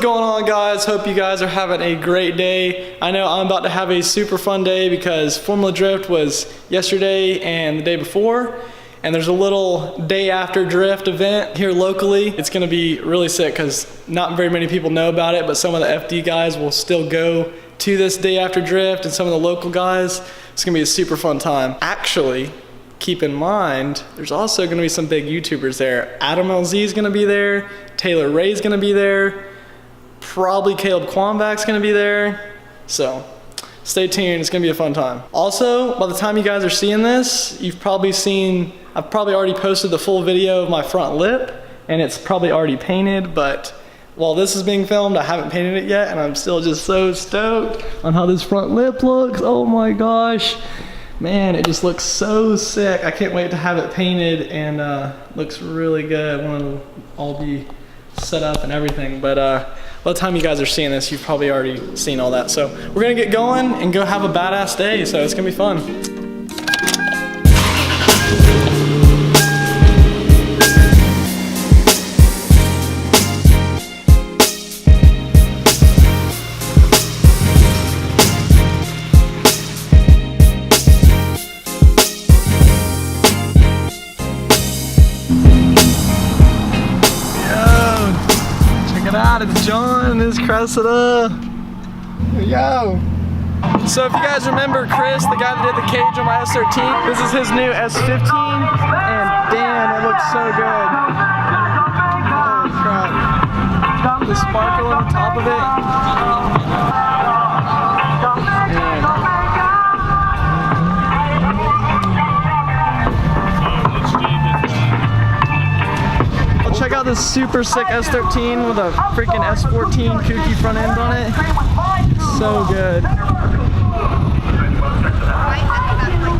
going on, guys? Hope you guys are having a great day. I know I'm about to have a super fun day because Formula Drift was yesterday and the day before, and there's a little day after drift event here locally. It's gonna be really sick because not very many people know about it, but some of the FD guys will still go to this day after drift, and some of the local guys. It's gonna be a super fun time. Actually, keep in mind, there's also gonna be some big YouTubers there. Adam LZ is gonna be there, Taylor Ray's gonna be there, probably Caleb Quambach's gonna be there. So stay tuned, it's gonna be a fun time. Also, by the time you guys are seeing this, you've probably seen, I've probably already posted the full video of my front lip, and it's probably already painted, but while this is being filmed, I haven't painted it yet, and I'm still just so stoked on how this front lip looks. Oh my gosh. Man, it just looks so sick. I can't wait to have it painted, and looks really good. I want to all be set up and everything, but by the time you guys are seeing this, you've probably already seen all that. So we're gonna get going and go have a badass day, so it's gonna be fun. It's John and his Cressida. Yo. So if you guys remember Chris, the guy that did the cage on my S13, this is his new S15, and damn, it looks so good. Holy crap. The sparkle on the top of it. Check out this super sick S13 with a freaking S14 kooky front end on it. So good.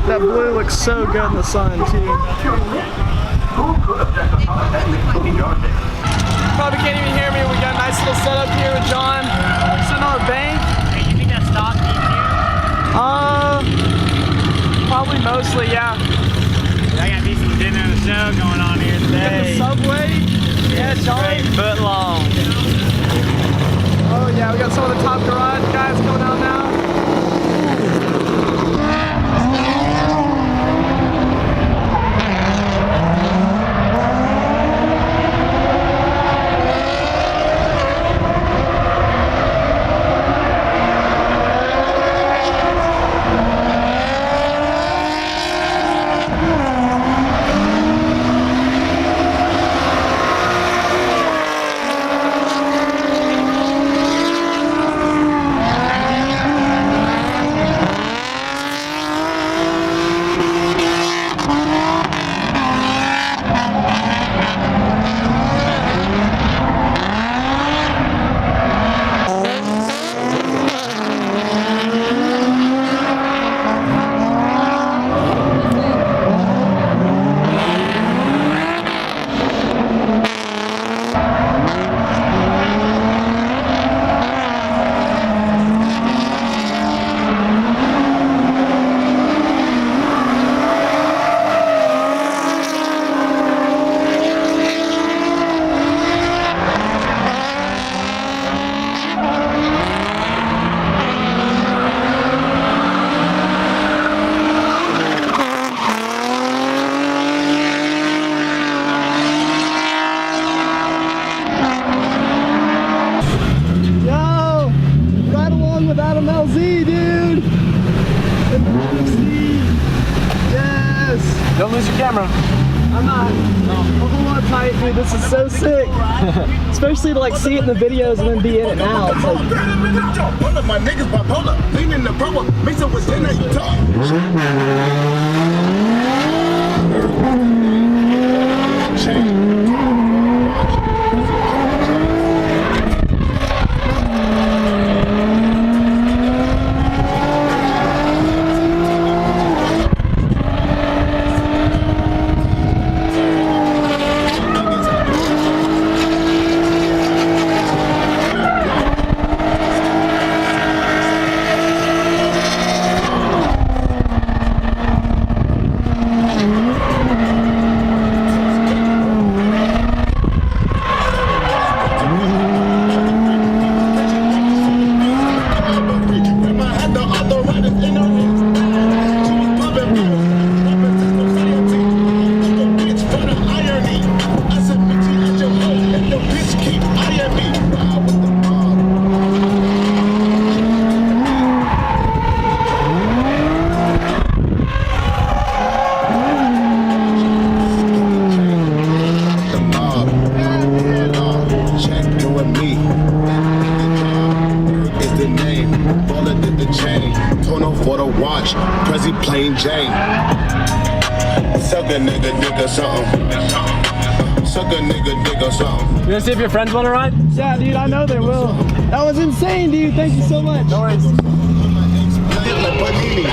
That blue looks so good in the sun too. Probably can't even hear me. We got a nice little setup here with John. Sitting on a bank. Hey, you think that stock EQ? Probably mostly, yeah. I got decent dinner and a show going on here today. Got the Subway. Yeah, John. 8 foot long. Oh yeah, we got some of the Top Garage guys coming out now. With Adam LZ, dude. Yes. Don't lose your camera. I'm not. A whole lot tight, dude. This is so sick. Especially to like see it in the videos and then be in it now. It's like. One of my niggas bipolar, leaning the power, mix it with dinner, you talk. a nigga dick or something. Suck a nigga dick or something. You gonna see if your friends want to ride? Yeah, dude, I know they will. That was insane, dude. Thank you so much. No worries. Like Panini.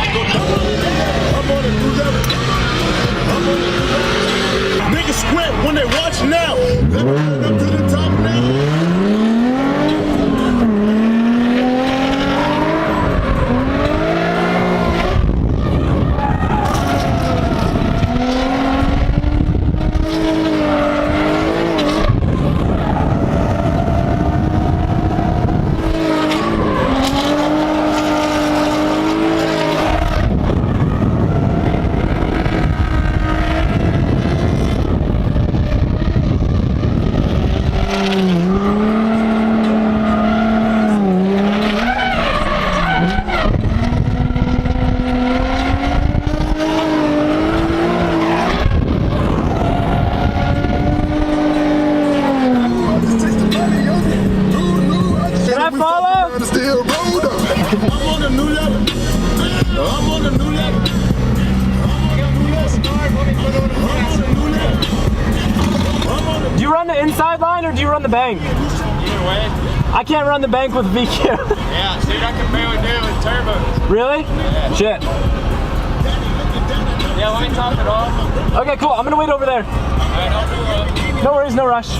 I'm on a new level. Niggas squint when they watch now. Up to the top now. Do you run the inside line or do you run the bank? Either way. I can't run the bank with VQ. Yeah, dude, I can barely do it with turbo. Really? Yeah. Shit. Yeah, let me top it off. Okay, cool. I'm gonna wait over there. Alright, I'll do it. No worries, no rush.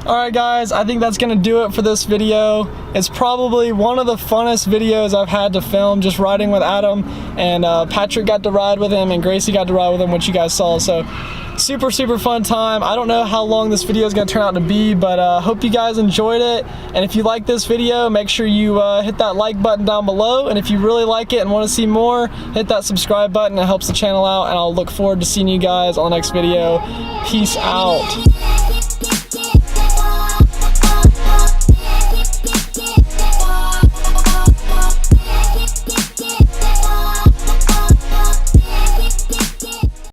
Alright guys, I think that's gonna do it for this video. It's probably one of the funnest videos I've had to film, just riding with Adam, and Patrick got to ride with him and Gracie got to ride with him, which you guys saw. So super fun time. I don't know how long this video is gonna turn out to be, but hope you guys enjoyed it. And if you like this video, make sure you hit that like button down below. And if you really like it and want to see more, hit that subscribe button. It helps the channel out, and I'll look forward to seeing you guys on the next video. Peace out.